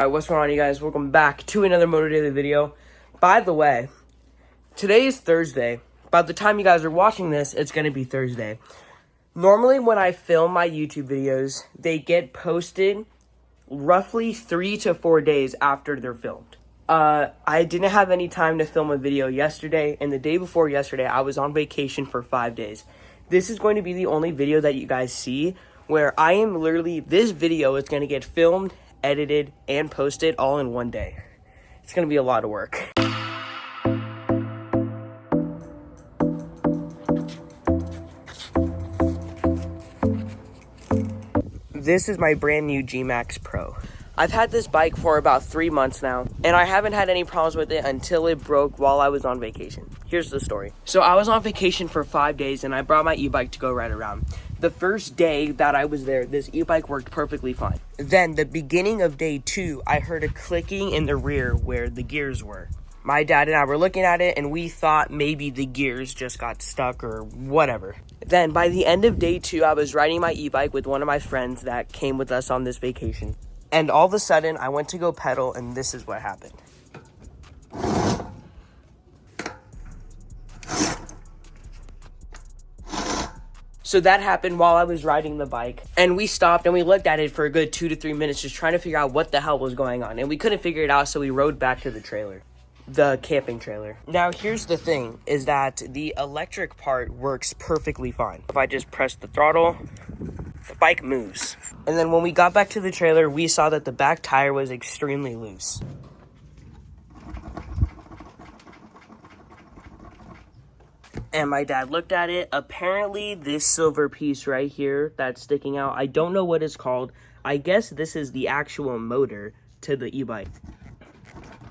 Alright, what's going on, you guys? Welcome back to another Motor Daily video. By the way, today is Thursday. By the time you guys are watching this, it's going to be Thursday. Normally, when I film my YouTube videos, they get posted roughly 3 to 4 days after they're filmed. I didn't have any time to film a video yesterday, and the day before yesterday, I was on vacation for 5 days. This is going to be the only video that you guys see where I am literally, this video is going to get filmed, edited, and posted all in one day. It's going to be a lot of work. This is my brand new G-Max Pro. I've had this bike for about 3 months now, and I haven't had any problems with it until it broke while I was on vacation. Here's the story. So I was on vacation for 5 days, and I brought my e-bike to go ride around. The first day that I was there, this e-bike worked perfectly fine. Then, the beginning of day 2, I heard a clicking in the rear where the gears were. My dad and I were looking at it, and we thought maybe the gears just got stuck or whatever. Then, by the end of day 2, I was riding my e-bike with one of my friends that came with us on this vacation. And all of a sudden, I went to go pedal, and this is what happened. So that happened while I was riding the bike, and we stopped and we looked at it for a good 2 to 3 minutes just trying to figure out what the hell was going on, and we couldn't figure it out, so we rode back to the trailer, the camping trailer. Now here's the thing, is that the electric part works perfectly fine. If I just press the throttle, the bike moves. And then when we got back to the trailer, we saw that the back tire was extremely loose. And my dad looked at it. Apparently, this silver piece right here that's sticking out, I don't know what it's called. I guess this is the actual motor to the e-bike.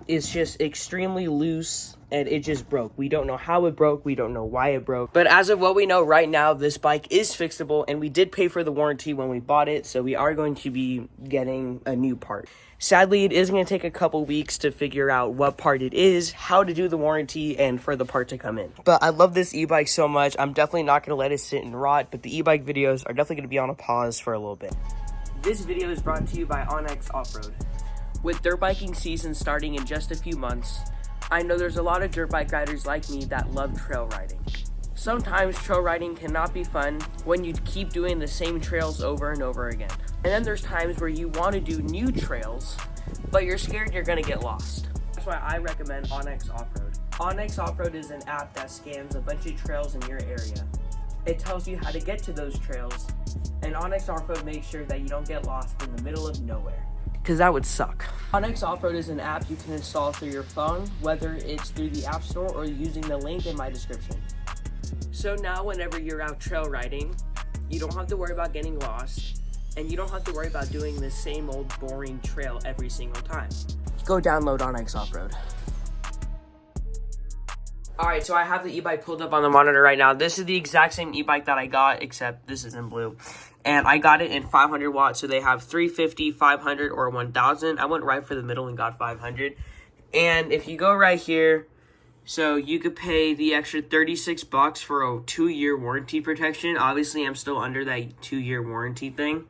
It's just extremely loose, and it just broke. We don't know how it broke. We don't know why it broke. But as of what we know right now, this bike is fixable, and we did pay for the warranty when we bought it, so we are going to be getting a new part. Sadly, it is going to take a couple weeks to figure out what part it is, how to do the warranty, and for the part to come in. But I love this e-bike so much, I'm definitely not going to let it sit and rot, but the e-bike videos are definitely going to be on a pause for a little bit. This video is brought to you by Onyx Off-Road. With dirt biking season starting in just a few months, I know there's a lot of dirt bike riders like me that love trail riding. Sometimes trail riding cannot be fun when you keep doing the same trails over and over again. And then there's times where you want to do new trails, but you're scared you're going to get lost. That's why I recommend Onyx Off-Road. Onyx Off-Road is an app that scans a bunch of trails in your area. It tells you how to get to those trails, and Onyx Off-Road makes sure that you don't get lost in the middle of nowhere, because that would suck. Onyx Off-Road is an app you can install through your phone, whether it's through the App Store or using the link in my description. So now whenever you're out trail riding, you don't have to worry about getting lost, and you don't have to worry about doing the same old boring trail every single time. Go download Onyx Off-Road. Alright, so I have the e-bike pulled up on the monitor right now. This is the exact same e-bike that I got, except this is in blue. And I got it in 500 watts, so they have 350, 500, or 1000. I went right for the middle and got 500. And if you go right here, so you could pay the extra 36 bucks for a 2-year warranty protection. Obviously, I'm still under that 2-year warranty thing.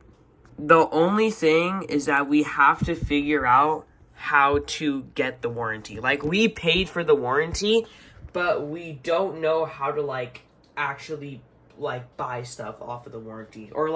The only thing is that we have to figure out how to get the warranty. Like, we paid for the warranty, but we don't know how to, actually buy stuff off of the warranty, or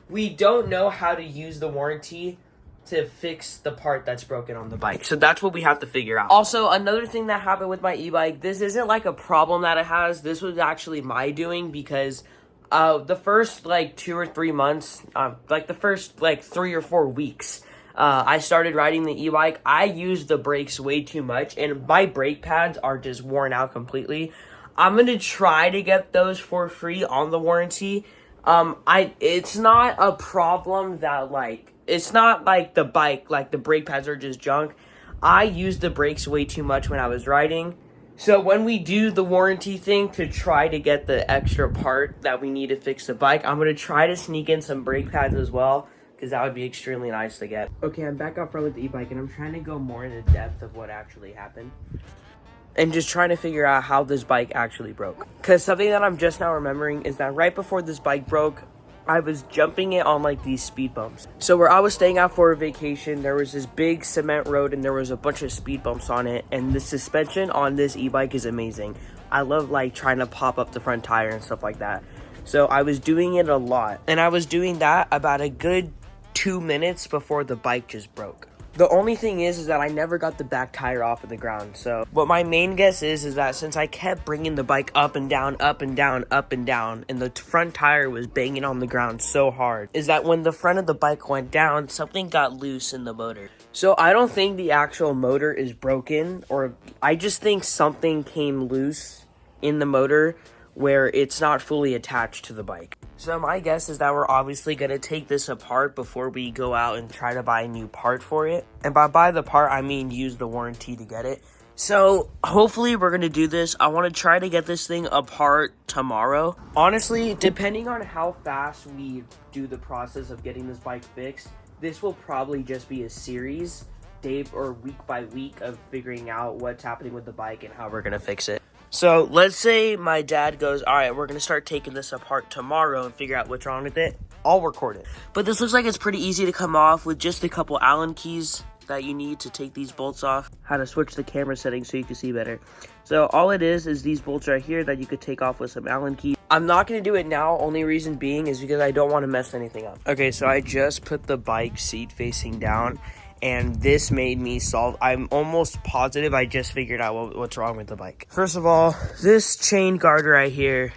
we don't know how to use the warranty to fix the part that's broken on the bike. So that's what we have to figure out. Also, another thing that happened with my e-bike, this isn't a problem that it has. This was actually my doing, because the first 2 or 3 months, the first 3 or 4 weeks, I started riding the e-bike. I used the brakes way too much, and my brake pads are just worn out completely. I'm going to try to get those for free on the warranty. It's not a problem that, it's not the bike, the brake pads are just junk. I used the brakes way too much when I was riding. So when we do the warranty thing to try to get the extra part that we need to fix the bike, I'm going to try to sneak in some brake pads as well, because that would be extremely nice to get. Okay, I'm back off road with the e-bike, and I'm trying to go more into depth of what actually happened, and just trying to figure out how this bike actually broke. Because something that I'm just now remembering is that right before this bike broke, I was jumping it on like these speed bumps. So where I was staying out for a vacation, there was this big cement road and there was a bunch of speed bumps on it. And the suspension on this e-bike is amazing. I love like trying to pop up the front tire and stuff like that. So I was doing it a lot. And I was doing that about a good 2 minutes before the bike just broke. The only thing is that I never got the back tire off of the ground. So what my main guess is that since I kept bringing the bike up and down, up and down, up and down, and the front tire was banging on the ground so hard, is that when the front of the bike went down, something got loose in the motor. So I don't think the actual motor is broken, or I just think something came loose in the motor where it's not fully attached to the bike. So my guess is that we're obviously going to take this apart before we go out and try to buy a new part for it. And by buy the part, I mean use the warranty to get it. So hopefully we're going to do this. I want to try to get this thing apart tomorrow. Honestly, depending on how fast we do the process of getting this bike fixed, this will probably just be a series, day or week by week, of figuring out what's happening with the bike and how we're going to fix it. So let's say my dad goes, all right, we're going to start taking this apart tomorrow and figure out what's wrong with it. I'll record it. But this looks like it's pretty easy to come off with just a couple Allen keys that you need to take these bolts off. How to switch the camera settings so you can see better. So all it is these bolts right here that you could take off with some Allen keys. I'm not going to do it now. Only reason being is because I don't want to mess anything up. Okay, so I just put the bike seat facing down. And this made me solve. I'm almost positive I just figured out what's wrong with the bike. First of all, this chain guard right here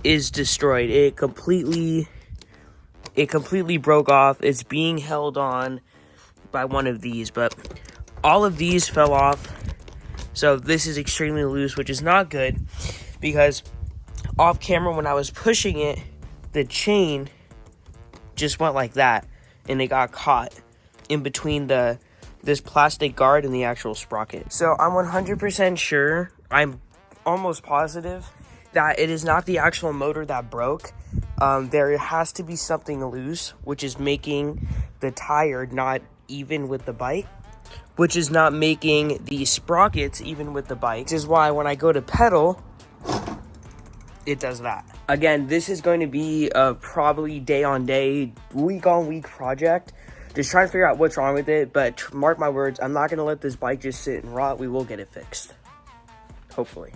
is destroyed. It completely broke off. It's being held on by one of these, but all of these fell off. So this is extremely loose, which is not good, because off camera when I was pushing it, the chain just went like that and it got caught in between this plastic guard and the actual sprocket. So I'm 100% sure, I'm almost positive, that it is not the actual motor that broke. There has to be something loose, which is making the tire not even with the bike, which is not making the sprockets even with the bike. This is why when I go to pedal, it does that. Again, this is going to be a probably day on day, week on week project. Just trying to figure out what's wrong with it, but mark my words, I'm not going to let this bike just sit and rot. We will get it fixed. Hopefully.